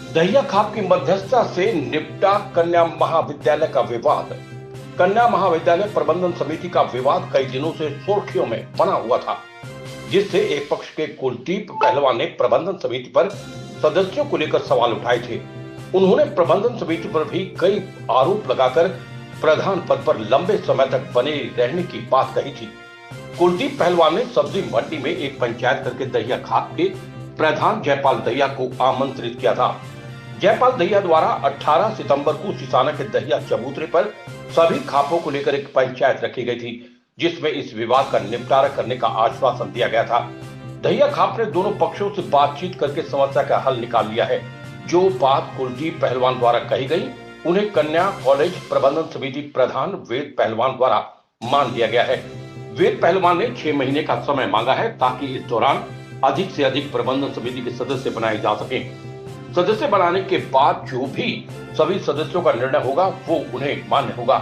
दहिया खाप की मध्यस्थता से निपटा कन्या महाविद्यालय का विवाद। कन्या महाविद्यालय प्रबंधन समिति का विवाद कई दिनों से सुर्खियों में बना हुआ था, जिससे एक पक्ष के कुलदीप पहलवान ने प्रबंधन समिति पर सदस्यों को लेकर सवाल उठाए थे। उन्होंने प्रबंधन समिति पर भी कई आरोप लगाकर प्रधान पद पर लंबे समय तक बने रहने की बात कही थी। कुलदीप पहलवान ने सब्जी मंडी में एक पंचायत करके दहिया खाप के प्रधान जयपाल दहिया को आमंत्रित किया था। जयपाल दहिया द्वारा 18 सितंबर को सिसाना के दहिया चबूतरे पर सभी खापों को लेकर एक पंचायत रखी गई थी, जिसमें इस विवाद का निपटारा करने का आश्वासन दिया गया था। दहिया खाप ने दोनों पक्षों से बातचीत करके समस्या का हल निकाल लिया है। जो बात कुलदीप पहलवान द्वारा कही गई, उन्हें कन्या कॉलेज प्रबंधन समिति प्रधान वेद पहलवान द्वारा मान लिया गया है। वेद पहलवान ने 6 महीने का समय मांगा है, ताकि इस दौरान अधिक से अधिक प्रबंधन समिति के सदस्य बनाए जा सके। सदस्य बनाने के बाद जो भी सभी सदस्यों का निर्णय होगा, वो उन्हें मान्य होगा।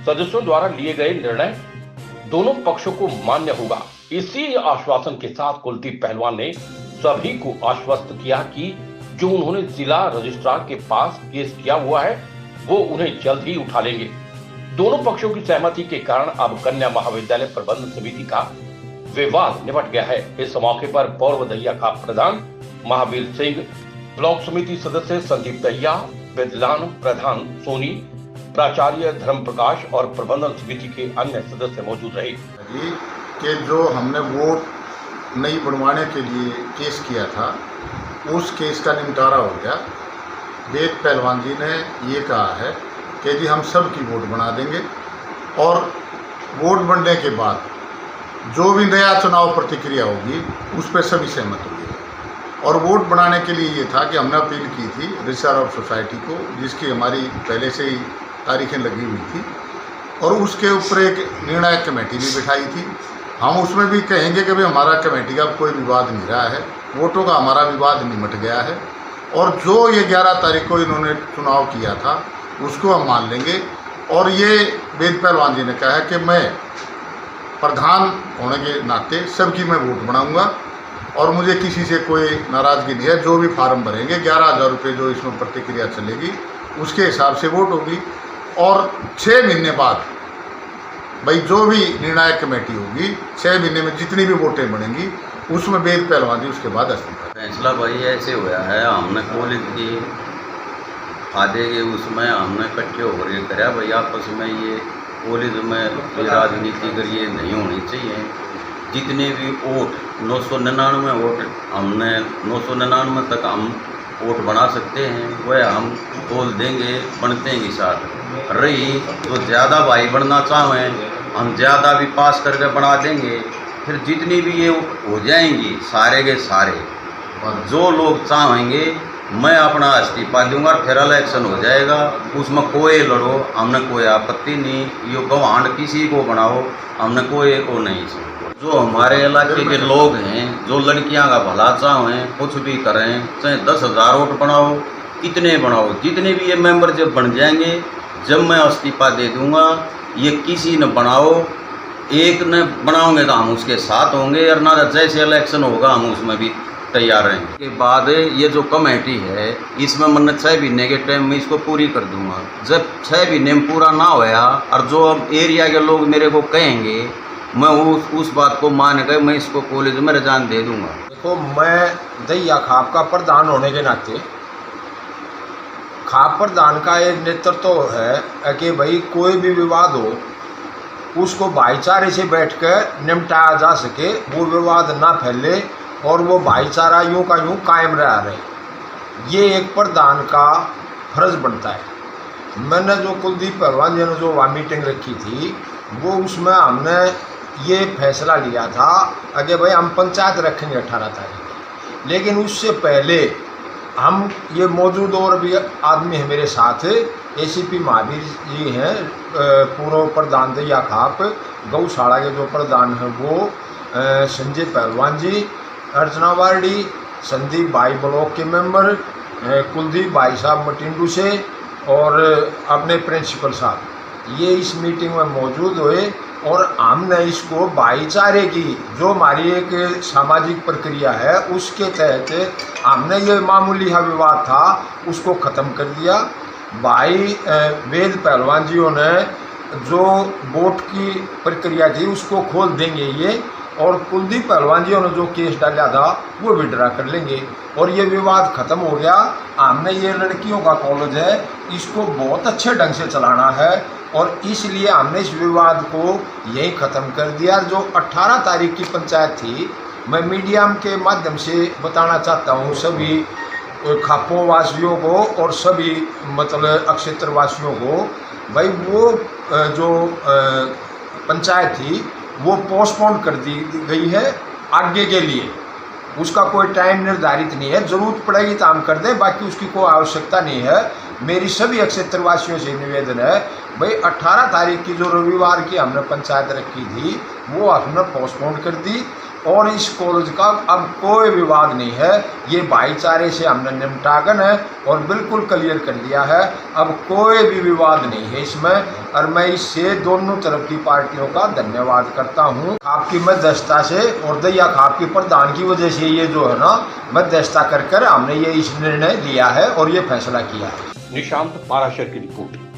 सदस्यों द्वारा लिए गए निर्णय दोनों पक्षों को मान्य होगा। इसी आश्वासन के साथ कुलदीप पहलवान ने सभी को आश्वस्त किया कि जो उन्होंने जिला रजिस्ट्रार के पास केस किया हुआ है, वो उन्हें जल्द ही उठा लेंगे। दोनों पक्षों की सहमति के कारण अब कन्या महाविद्यालय प्रबंधन समिति का विवाद निपट गया है। इस मौके पर पूर्व दहिया खाप प्रधान महावीर सिंह, ब्लॉक समिति सदस्य संदीप दहिया, विद्वान प्रधान सोनी, प्राचार्य धर्म प्रकाश और प्रबंधन समिति के अन्य सदस्य मौजूद रहे। कि जो हमने वोट नहीं बनवाने के लिए केस किया था, उस केस का निपटारा हो गया। वेद पहलवान जी ने ये कहा है कि जी हम सब की वोट बना देंगे, और वोट बनने के बाद जो भी नया चुनाव प्रतिक्रिया होगी उस पर सभी सहमत होंगे। और वोट बनाने के लिए ये था कि हमने अपील की थी रजिस्ट्रार ऑफ सोसाइटी को, जिसकी हमारी पहले से ही तारीखें लगी हुई थी, और उसके ऊपर एक निर्णायक कमेटी भी बिठाई थी। हम उसमें भी कहेंगे कि भाई हमारा कमेटी का कोई विवाद नहीं रहा है, वोटों का हमारा विवाद निमट गया है, और जो ये 11 तारीख को इन्होंने चुनाव किया था उसको हम मान लेंगे। और ये वेद पहलवान जी ने कहा है कि मैं प्रधान होने के नाते सबकी मैं वोट बनाऊंगा, और मुझे किसी से कोई नाराज़गी नहीं है। जो भी फार्म भरेंगे 11,000 रुपये जो इसमें प्रतिक्रिया चलेगी उसके हिसाब से वोट होगी, और 6 महीने बाद भाई जो भी निर्णायक कमेटी होगी, 6 महीने में जितनी भी वोटें बनेंगी उसमें वेद पहलवान जी उसके बाद इस्तीफा। फैसला भाई ऐसे हुआ है, हमने कॉलेज की फायदे के उसमें हमने इकट्ठे हो रहे कराया भाई आपस में, ये कॉलेज में राजनीति करिए नहीं होनी चाहिए। जितने भी वोट 999 वोट हमने 999 तक हम वोट बना सकते हैं, वह हम तोल देंगे, बनते हैं साथ। रही तो ज़्यादा भाई बनना चाहें हम ज़्यादा भी पास करके बना देंगे। फिर जितनी भी ये हो जाएंगी सारे के सारे, और जो लोग चाहेंगे मैं अपना इस्तीफा दूंगा, फिर इलेक्शन हो जाएगा, उसमें कोई लड़ो, हमने कोई आपत्ति नहीं। ये गवांड किसी को बनाओ, हमने कोई को नहीं। जो हमारे इलाके के लोग हैं, जो लड़कियां का भला चाहें, कुछ भी करें, चाहे 10,000 वोट बनाओ, कितने बनाओ, जितने भी ये मेंबर जब बन जाएंगे, जब मैं इस्तीफा दे दूंगा, ये किसी न बनाओ, एक न बनाओगे तो हम उसके साथ होंगे, और ना जैसे इलेक्शन होगा हम उसमें भी तैयार रहेंगे। के बाद ये जो कमेटी है, इसमें मैंने 6 महीने के टाइम में इसको पूरी कर दूंगा। जब 6 महीने में पूरा ना होया, और जो अब एरिया के लोग मेरे को कहेंगे, मैं उस बात को मान कर मैं इसको कॉलेज में रजान दे दूंगा। देखो, मैं दहिया खाप का प्रधान होने के नाते खाप प्रधान का एक नेतृत्व तो है कि भाई कोई भी विवाद हो उसको भाईचारे से बैठकर निपटाया जा सके, वो विवाद ना फैले और वो भाईचारा यूं का यूं कायम रहे। ये एक प्रधान का फर्ज बनता है। मैंने जो कुलदीप पहलवान जी ने जो वहाँ मीटिंग रखी थी, वो उसमें हमने ये फैसला लिया था कि भाई हम पंचायत रखेंगे 18 तारीख। लेकिन उससे पहले हम ये मौजूद और भी आदमी हैं मेरे साथ, एसीपी महावीर जी हैं, पूर्व प्रधान दहिया खाप, गौशाला के जो प्रधान हैं वो संजय पहलवान जी, अर्चना वार्डी, संदीप भाई ब्लॉक के मेंबर, कुलदीप भाई साहब मटिंडू से, और अपने प्रिंसिपल साहब, ये इस मीटिंग में मौजूद हुए और हमने इसको भाईचारे की जो हमारी एक सामाजिक प्रक्रिया है उसके तहत हमने ये मामूली हा विवाद था उसको ख़त्म कर दिया। भाई वेद पहलवान जियों ने जो वोट की प्रक्रिया थी उसको खोल देंगे ये, और कुलदीप पहलवान जियों ने जो केस डाला था वो विड्रा कर लेंगे और ये विवाद ख़त्म हो गया। हमने ये लड़कियों का कॉलेज है इसको बहुत अच्छे ढंग से चलाना है और इसलिए हमने इस विवाद को यहीं ख़त्म कर दिया। जो 18 तारीख की पंचायत थी, मैं मीडिया के माध्यम से बताना चाहता हूँ सभी खापों वासियों को और सभी मतलब अक्षेत्र वासियों को, भाई वो जो पंचायत थी वो पोस्टपोन कर दी गई है आगे के लिए। उसका कोई टाइम निर्धारित नहीं है, ज़रूरत पड़ेगी तो हम कर दें, बाकी उसकी कोई आवश्यकता नहीं है। मेरी सभी क्षेत्रवासियों से निवेदन है, भाई 18 तारीख की जो रविवार की हमने पंचायत रखी थी वो हमने पोस्टपोन कर दी और इस कॉलेज का अब कोई विवाद नहीं है। ये भाईचारे से हमने निपटागन है और बिल्कुल क्लियर कर दिया है, अब कोई भी विवाद नहीं है इसमें। और मैं इससे दोनों तरफ की पार्टियों का धन्यवाद करता हूँ। आपकी मध्यस्थता से और दया खाप के प्रधान की वजह से ये जो है ना मध्यस्थता कर हमने ये इस निर्णय लिया है और ये फैसला किया है। निशांत पाराशर की रिपोर्ट।